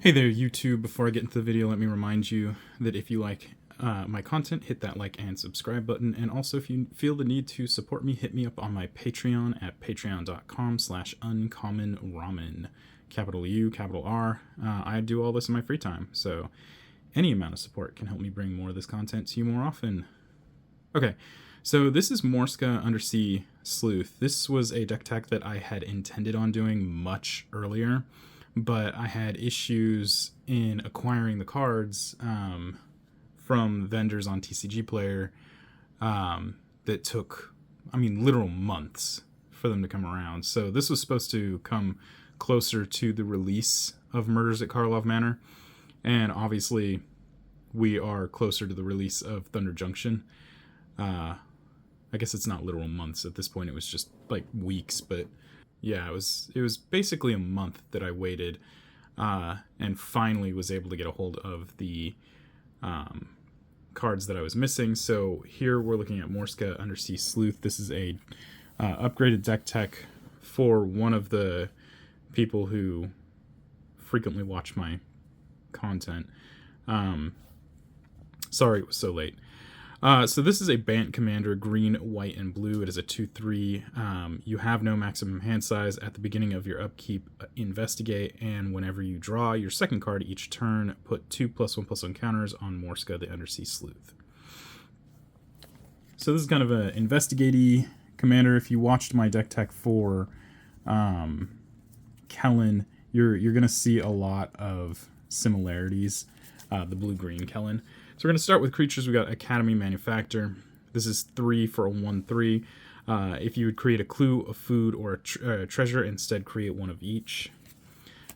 Hey there, YouTube. Before I get into the video, let me remind you that if you like my content, hit that like and subscribe button. And also, if you feel the need to support me, hit me up on my Patreon at patreon.com/uncommonramen. Capital U, capital R. I do all this in my free time, so any amount of support can help me bring more of this content to you more often. Okay, so this is Morska Undersea Sleuth. This was a deck tech that I had intended on doing much earlier, but I had issues in acquiring the cards from vendors on TCG Player that took, literal months for them to come around. So this was supposed to come closer to the release of Murders at Karlov Manor, and obviously we are closer to the release of Thunder Junction. I guess it's not literal months at this point. It was just like weeks, but yeah, it was basically a month that I waited, and finally was able to get a hold of the cards that I was missing. So here we're looking at Morska Undersea Sleuth. This is a upgraded deck tech for one of the people who frequently watch my content. Sorry it was so late. So this is a Bant Commander, green, white, and blue. It is a 2/3. You have no maximum hand size. At the beginning of your upkeep, investigate, and whenever you draw your second card each turn, put 2+1/+1 counters on Morska the Undersea Sleuth. So this is kind of an investigate-y commander. If you watched my deck tech for Kellen, you're going to see a lot of similarities. The blue-green Kellen. So we're going to start with creatures. We got Academy Manufactor. This is 3 for a 1/3. If you would create a clue, a food, or a treasure, instead create one of each.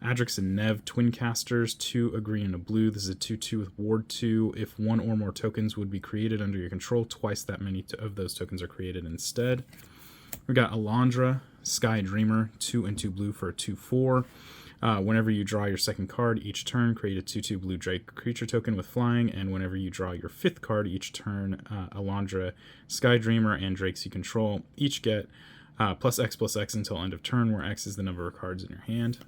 Adrix and Nev, Twin Casters, 2, a green, and a blue. This is a 2/2 with Ward 2. If one or more tokens would be created under your control, twice that many of those tokens are created instead. We got Alondra, Sky Dreamer, 2 and 2 blue for a 2/4. Whenever you draw your second card each turn, create a 2/2 blue Drake creature token with flying, and whenever you draw your fifth card each turn, Alondra, Sky Dreamer, and Drakes you control each get +X/+X until end of turn, where X is the number of cards in your hand.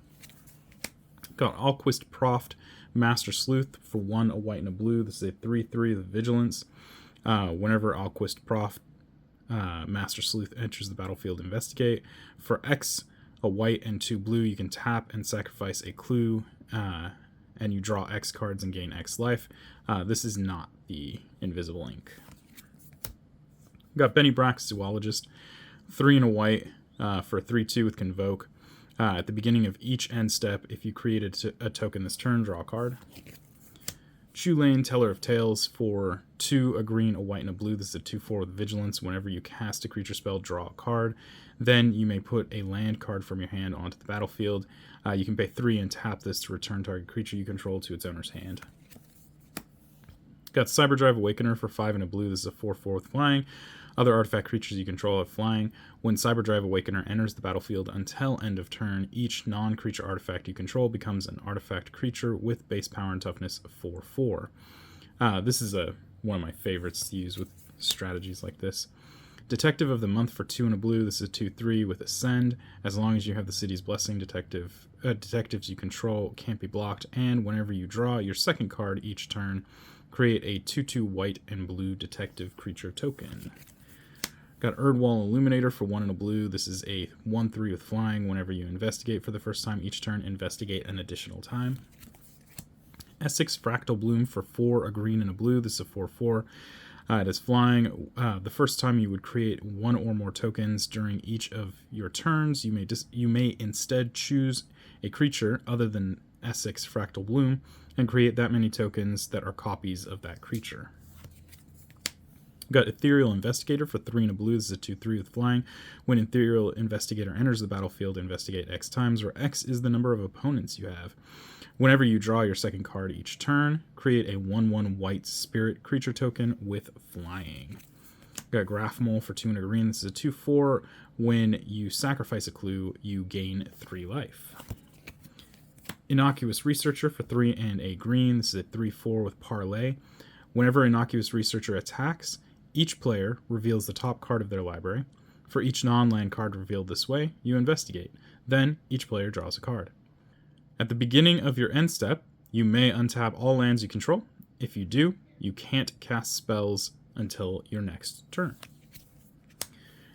Got Alquist Proft, Master Sleuth for 1, a white, and a blue. This is a 3/3 with Vigilance. Whenever Alquist Proft, Master Sleuth enters the battlefield, investigate. For X, a white and 2 blue, you can tap and sacrifice a clue, and you draw X cards and gain X life. This is not the Invisible Ink. We've got Benny Brax, Zoologist, 3 and a white for a 3/2 with Convoke. At the beginning of each end step, if you created a token this turn, draw a card. Chulane, Teller of Tales for 2, a green, a white, and a blue. This is a 2/4 with Vigilance. Whenever you cast a creature spell, draw a card. Then you may put a land card from your hand onto the battlefield. You can pay 3 and tap this to return target creature you control to its owner's hand. Got Cyberdrive Awakener for 5 and a blue. This is a 4/4 with flying. Other artifact creatures you control have flying. When Cyberdrive Awakener enters the battlefield until end of turn, each non-creature artifact you control becomes an artifact creature with base power and toughness of 4/4. This is one of my favorites to use with strategies like this. Detective of the Month for 2 and a blue. This is a 2/3 with Ascend. As long as you have the city's blessing, detectives you control can't be blocked. And whenever you draw your second card each turn, create a 2/2 white and blue detective creature token. Got Erdwall Illuminator for 1 and a blue. This is a 1/3 with flying. Whenever you investigate for the first time each turn, investigate an additional time. Essex Fractal Bloom for 4, a green, and a blue. This is a 4/4. It is flying. The first time you would create 1 or more tokens during each of your turns, you may instead choose a creature other than Essex Fractal Bloom and create that many tokens that are copies of that creature. We've got Ethereal Investigator for 3 and a blue. This is a 2/3 with flying. When Ethereal Investigator enters the battlefield, investigate X times, where X is the number of opponents you have. Whenever you draw your second card each turn, create a 1/1 white spirit creature token with flying. We've got Graphmole for 2 and a green. This is a 2/4. When you sacrifice a clue, you gain 3 life. Innocuous Researcher for 3 and a green. This is a 3/4 with Parlay. Whenever Innocuous Researcher attacks, each player reveals the top card of their library. For each non-land card revealed this way, you investigate. Then, each player draws a card. At the beginning of your end step, you may untap all lands you control. If you do, you can't cast spells until your next turn.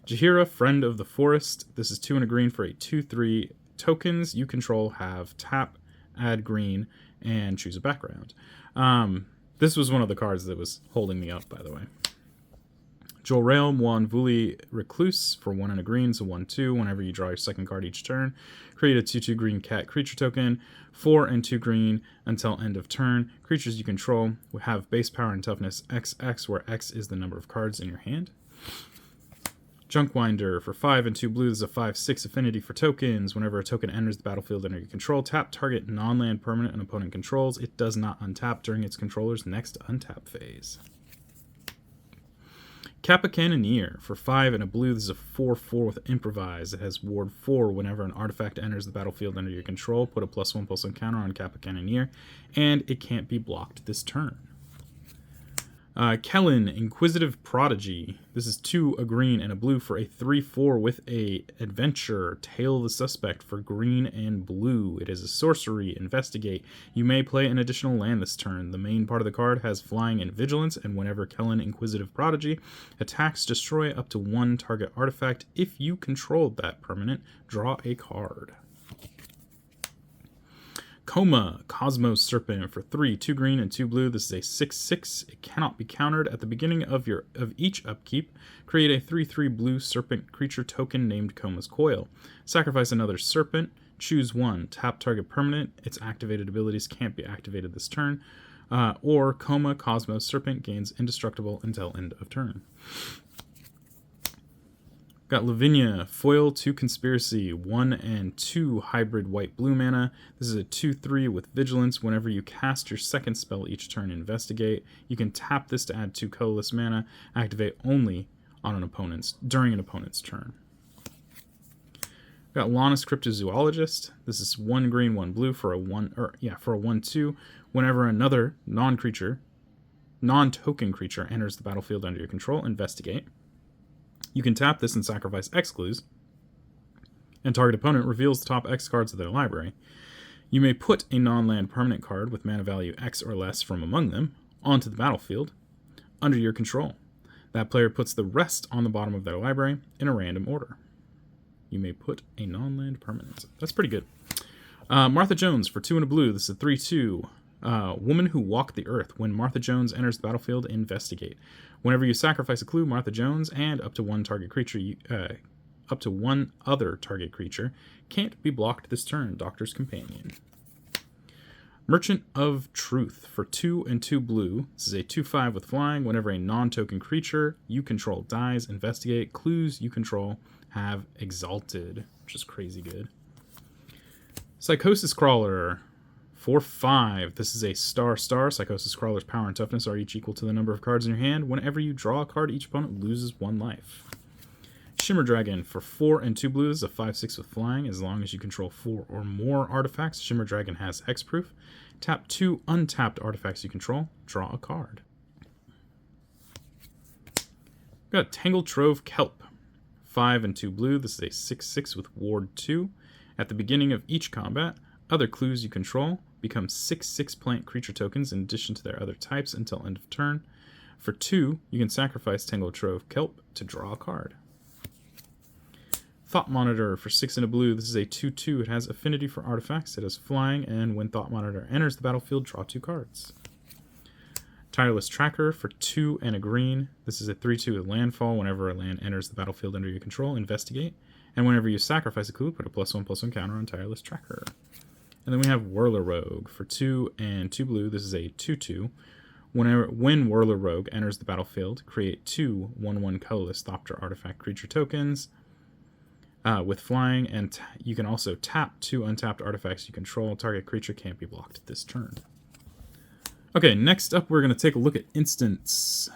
Jaheira, Friend of the Forest. This is 2 and a green for a 2/3. Tokens you control have tap, add green, and choose a background. This was one of the cards that was holding me up, by the way. Jolrael, Vuli Recluse for 1 and a green, so 1/2. Whenever you draw your second card each turn, create a 2/2 green cat creature token, 4 and 2 green until end of turn. Creatures you control will have base power and toughness XX, where X is the number of cards in your hand. Junkwinder for 5 and 2 blue. This is a 5/6 affinity for tokens. Whenever a token enters the battlefield under your control, tap target non-land permanent an opponent controls. It does not untap during its controller's next untap phase. Kappa Cannoneer for 5 and a blue. This is a 4/4 with Improvise. It has Ward 4. Whenever an artifact enters the battlefield under your control, put a +1/+1 counter on Kappa Cannoneer, and it can't be blocked this turn. Kellen, Inquisitive Prodigy. This is 2, a green, and a blue for a 3/4 with a adventure. Tail the Suspect for green and blue. It is a sorcery. Investigate. You may play an additional land this turn. The main part of the card has flying and vigilance, and whenever Kellen, Inquisitive Prodigy attacks, destroy up to 1 target artifact. If you controlled that permanent, draw a card. Coma, Cosmos Serpent for 3, 2 green and 2 blue. This is a 6/6. It cannot be countered. At the beginning of each upkeep, create a 3/3 blue serpent creature token named Coma's Coil. Sacrifice another serpent. Choose 1. Tap target permanent. Its activated abilities can't be activated this turn. Or Coma, Cosmos Serpent gains indestructible until end of turn. Got Lavinia, Foil 2 Conspiracy, 1 and 2 hybrid white-blue mana. This is a 2/3 with Vigilance. Whenever you cast your second spell each turn, Investigate. You can tap this to add 2 colorless mana. Activate only on during an opponent's turn. Got Lannis, Cryptozoologist. This is 1 green, 1 blue for a 1/2. Whenever another non-token creature enters the battlefield under your control, Investigate. You can tap this and sacrifice X clues, and target opponent reveals the top X cards of their library. You may put a non-land permanent card with mana value X or less from among them onto the battlefield under your control. That player puts the rest on the bottom of their library in a random order. You may put a non-land permanent. That's pretty good. Martha Jones for 2 and a blue. This is a 3/2. Woman Who Walked the Earth. When Martha Jones enters the battlefield, Investigate. Whenever you sacrifice a clue, Martha Jones and up to one other target creature can't be blocked this turn. Doctor's Companion. Merchant of Truth for 2 and 2 blue. This is a 2/5 with flying. Whenever a non-token creature you control dies, Investigate. Clues you control have Exalted, which is crazy good. Psychosis Crawler. 4/5. This is a star. Psychosis Crawler's power and toughness are each equal to the number of cards in your hand. Whenever you draw a card, each opponent loses 1 life. Shimmer Dragon for 4 and 2 blue. This is a 5/6 with flying. As long as you control 4 or more artifacts, Shimmer Dragon has hexproof. Tap 2 untapped artifacts you control. Draw a card. Got Tangled Trove Kelp. 5 and 2 blue. This is a 6/6 with Ward 2. At the beginning of each combat, other clues you control become 6/6 plant creature tokens in addition to their other types until end of turn. For 2, you can sacrifice Tangled Trove Kelp to draw a card. Thought Monitor for 6 and a blue. This is a 2/2. It has affinity for artifacts. It has flying, and when Thought Monitor enters the battlefield, draw 2 cards. Tireless Tracker for 2 and a green. This is a 3/2 with landfall. Whenever a land enters the battlefield under your control, Investigate. And whenever you sacrifice a clue, put a +1/+1 counter on Tireless Tracker. And then we have Whirler Rogue for 2 and 2 blue. This is a 2/2. When Whirler Rogue enters the battlefield, create 2 1/1 colorless Thopter artifact creature tokens with flying, and you can also tap 2 untapped artifacts you control. Target creature can't be blocked this turn. Okay, next up we're going to take a look at instants.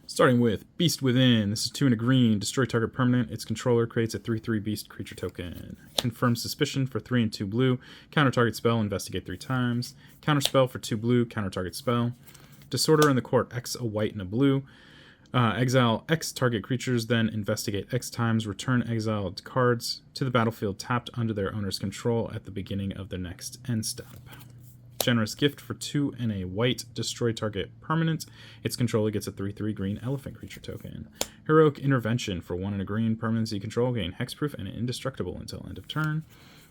Starting with Beast Within. This is 2 and a green. Destroy target permanent. Its controller creates a 3/3 beast creature token. Confirm Suspicion for 3 and 2 blue. Counter target spell. Investigate 3 times. Counter spell for 2 blue. Counter target spell. Disorder in the Court. X a white and a blue. Exile X target creatures, then investigate X times. Return exiled cards to the battlefield tapped under their owner's control at the beginning of their next end step. Generous Gift for 2 and a white. Destroy target permanent. Its controller gets a 3/3 green elephant creature token. Heroic Intervention for 1 and a green. Permanents you control gain hexproof and indestructible until end of turn.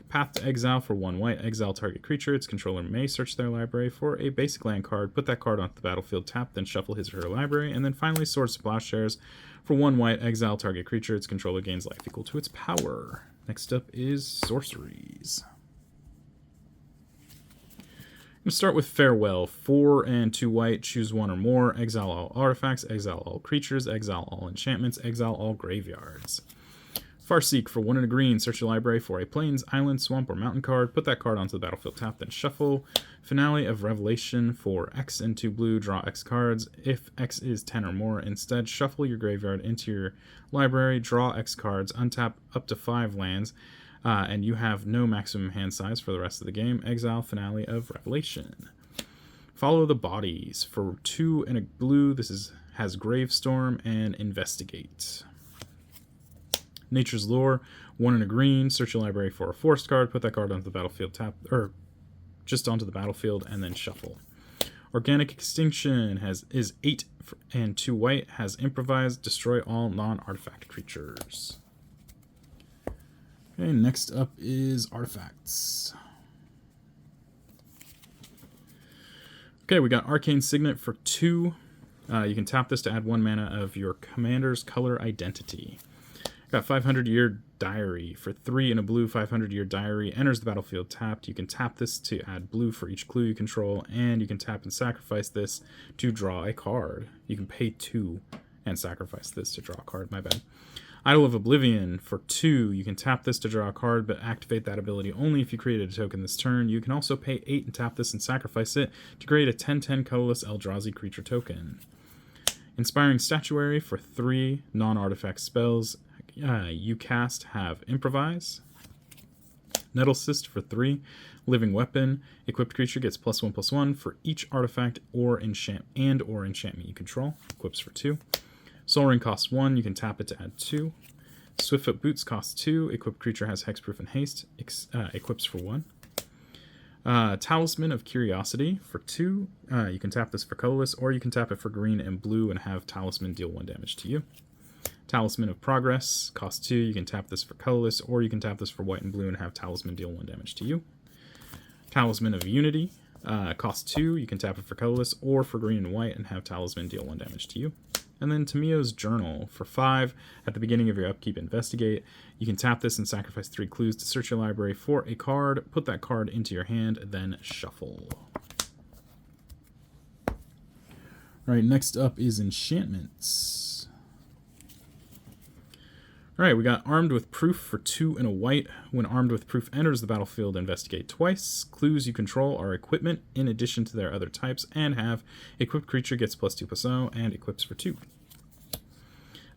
Path to Exile for 1 white. Exile target creature. Its controller may search their library for a basic land card. Put that card onto the battlefield tapped, then shuffle his or her library. And then finally, Sword of Plowshares for 1 white. Exile target creature. Its controller gains life equal to its power. Next up is Sorceries. I'm going to start with Farewell. 4 and 2 white. Choose 1 or more. Exile all artifacts. Exile all creatures. Exile all enchantments. Exile all graveyards. Farseek for 1 and a green. Search your library for a plains, island, swamp, or mountain card. Put that card onto the battlefield tap, then shuffle. Finale of Revelation for X and 2 blue. Draw X cards. If X is 10 or more, instead shuffle your graveyard into your library. Draw X cards. Untap up to 5 lands. And you have no maximum hand size for the rest of the game. Exile Finale of Revelation. Follow the Bodies for 2 and a blue. This has Gravestorm and Investigate. Nature's Lore, 1 and a green. Search your library for a forest card. Put that card onto the battlefield tap, or just onto the battlefield, and then shuffle. Organic Extinction is 8 and 2 white. Has Improvise. Destroy all non-artifact creatures. Okay, next up is Artifacts. Okay, we got Arcane Signet for 2. You can tap this to add 1 mana of your commander's color identity. Got 500-Year Diary for 3 and a blue. 500-Year Diary enters the battlefield tapped. You can tap this to add blue for each clue you control, and you can tap and sacrifice this to draw a card. You can pay 2 and sacrifice this to draw a card, my bad. Idol of Oblivion for 2. You can tap this to draw a card, but activate that ability only if you created a token this turn. You can also pay 8 and tap this and sacrifice it to create a 10/10 colorless Eldrazi creature token. Inspiring Statuary for 3 non-artifact spells. You cast have Improvise. Nettle Cyst for 3. Living Weapon. Equipped creature gets +1/+1 for each artifact or enchantment you control. Equips for 2. Soul Ring costs 1. You can tap it to add 2. Swiftfoot Boots costs 2. Equipped creature has Hexproof and Haste. Equips for 1. Talisman of Curiosity for 2. You can tap this for colorless, or you can tap it for green and blue and have Talisman deal 1 damage to you. Talisman of Progress costs 2. You can tap this for colorless, or you can tap this for white and blue and have Talisman deal 1 damage to you. Talisman of Unity costs 2. You can tap it for colorless or for green and white and have Talisman deal 1 damage to you. And then Tamio's Journal for 5. At the beginning of your upkeep, investigate. You can tap this and sacrifice 3 clues to search your library for a card. Put that card into your hand, then shuffle. All right, next up is Enchantments. Alright, we got Armed with Proof for 2 and a white. When Armed with Proof enters the battlefield, investigate twice. Clues you control are equipment in addition to their other types, and have equipped creature gets +2/+0 and equips for 2.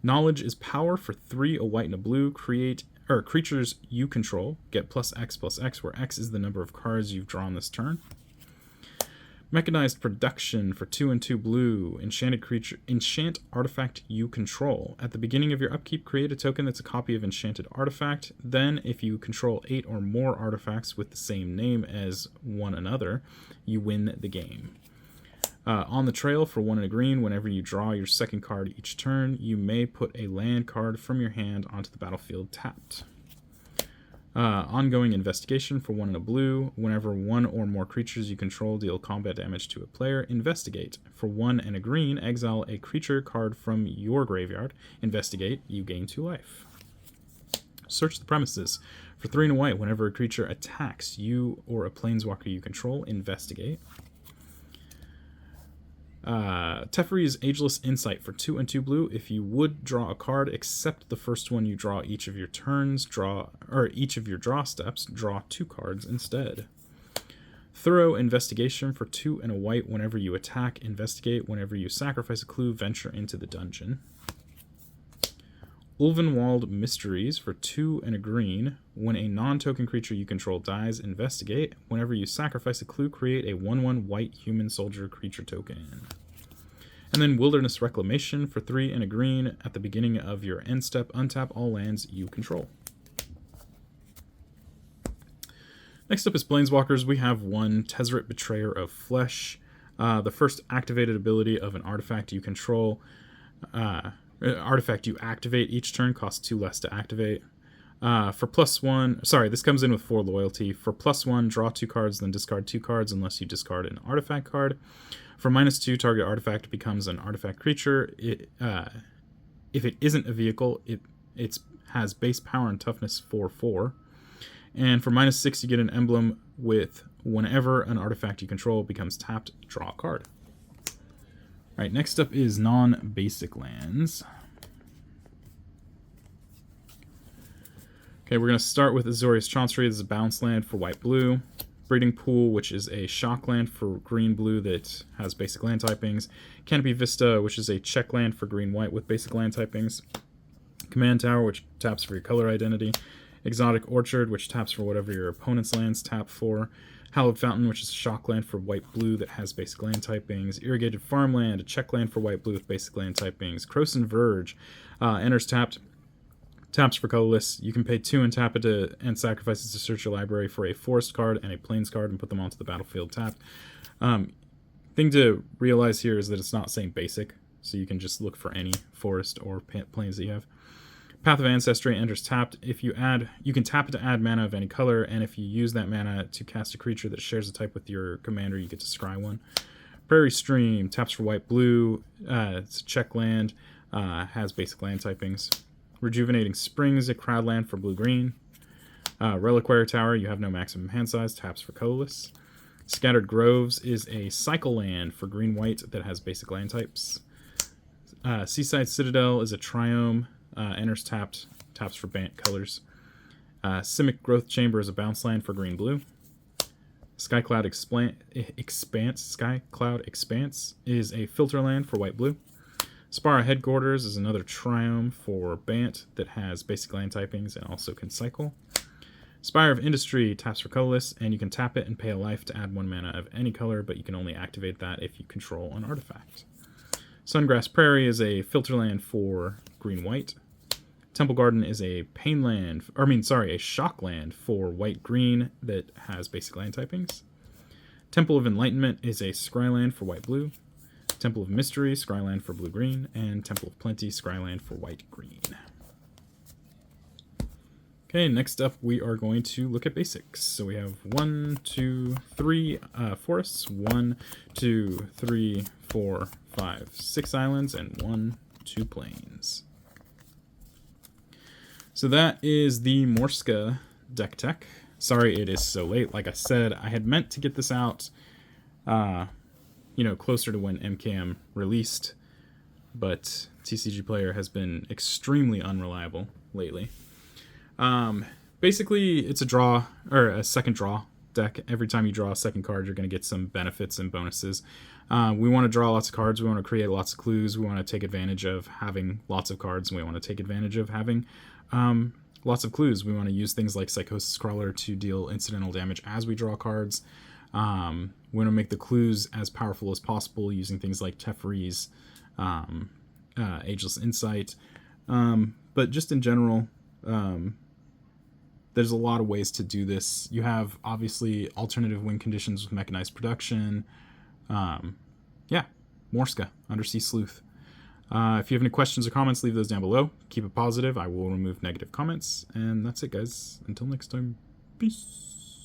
Knowledge is Power for 3, a white and a blue. Creatures you control get +X/+X, where X is the number of cards you've drawn this turn. Mechanized Production for 2 and 2 blue. Enchant artifact you control. At the beginning of your upkeep, create a token that's a copy of enchanted artifact. Then, if you control 8 or more artifacts with the same name as one another, you win the game. On the Trail for 1 and a green. Whenever you draw your second card each turn, you may put a land card from your hand onto the battlefield tapped. Ongoing Investigation for 1 and a blue. Whenever 1 or more creatures you control deal combat damage to a player, investigate. For 1 and a green, exile a creature card from your graveyard. Investigate, you gain 2 life. Search the Premises. For 3 and a white, whenever a creature attacks you or a planeswalker you control, investigate. Teferi's Ageless Insight for 2 and 2 blue. If you would draw a card, except the first one you draw each of your turns, each of your draw steps, draw 2 cards instead. Thorough Investigation for 2 and a white. Whenever you attack, investigate. Whenever you sacrifice a clue, venture into the dungeon. Ulvenwald Mysteries for 2 and a green. When a non-token creature you control dies, investigate. Whenever you sacrifice a clue, create a 1/1 white human soldier creature token. And then Wilderness Reclamation for 3 and a green. At the beginning of your end step, untap all lands you control. Next up is Planeswalkers. We have 1 Tezzeret Betrayer of Flesh. The first activated ability of an artifact you control. Artifact you activate each turn costs 2 less to activate. For +1, sorry, this comes in with 4 loyalty. For +1, draw 2 cards, then discard 2 cards unless you discard an artifact card. For -2, target artifact becomes an artifact creature. If it isn't a vehicle, it has base power and toughness 4/4. And for -6, you get an emblem with whenever an artifact you control becomes tapped, draw a card. All right, next up is non-basic lands. Okay, we're going to start with Azorius Chauncey. This is a bounce land for white-blue. Breeding Pool, which is a shock land for green-blue that has basic land typings. Canopy Vista, which is a check land for green-white with basic land typings. Command Tower, which taps for your color identity. Exotic Orchard, which taps for whatever your opponent's lands tap for. Hallowed Fountain, which is a shock land for white-blue that has basic land typings. Irrigated Farmland, a check land for white-blue with basic land typings. Croson Verge, enters tapped. Taps for colorless. You can pay 2 and tap it and sacrifice it to search your library for a forest card and a plains card and put them onto the battlefield tapped. Thing to realize here is that it's not saying basic, so you can just look for any forest or plains that you have. Path of Ancestry enters tapped. If you can tap it to add mana of any color, and if you use that mana to cast a creature that shares a type with your commander, you get to scry one. Prairie Stream taps for white-blue. It's a check land. Has basic land typings. Rejuvenating Springs, a crowd land for blue-green. Reliquary Tower, you have no maximum hand size, taps for colorless. Scattered Groves is a cycle land for green-white that has basic land types. Seaside Citadel is a triome, enters tapped, taps for Bant colors. Simic Growth Chamber is a bounce land for green-blue. Skycloud Expanse is a filter land for white-blue. Spara Headquarters is another triome for Bant that has basic land typings and also can cycle. Spire of Industry taps for colorless, and you can tap it and pay a life to add 1 mana of any color, but you can only activate that if you control an artifact. Sungrass Prairie is a filter land for green-white. Temple Garden is a a shock land for white-green that has basic land typings. Temple of Enlightenment is a scry land for white-blue. Temple of Mystery, scryland for blue-green, and Temple of Plenty, scryland for white-green. Okay, next up we are going to look at basics. So we have 1, 2, 3 forests, 1, 2, 3, 4, 5, 6 islands, and 1, 2 plains. So that is the Morska deck tech. Sorry it is so late. Like I said, I had meant to get this out closer to when MKM released, but TCG Player has been extremely unreliable lately. Basically, it's a second draw deck. Every time you draw a second card, you're going to get some benefits and bonuses. We want to draw lots of cards. We want to create lots of clues. We want to take advantage of having lots of cards, and we want to take advantage of having lots of clues. We want to use things like Psychosis Crawler to deal incidental damage as we draw cards. We want to make the clues as powerful as possible using things like Teferi's Ageless Insight. But just in general, there's a lot of ways to do this. You have, obviously, alternative win conditions with mechanized production. Morska, Undersea Sleuth. If you have any questions or comments, leave those down below. Keep it positive. I will remove negative comments. And that's it, guys. Until next time, peace.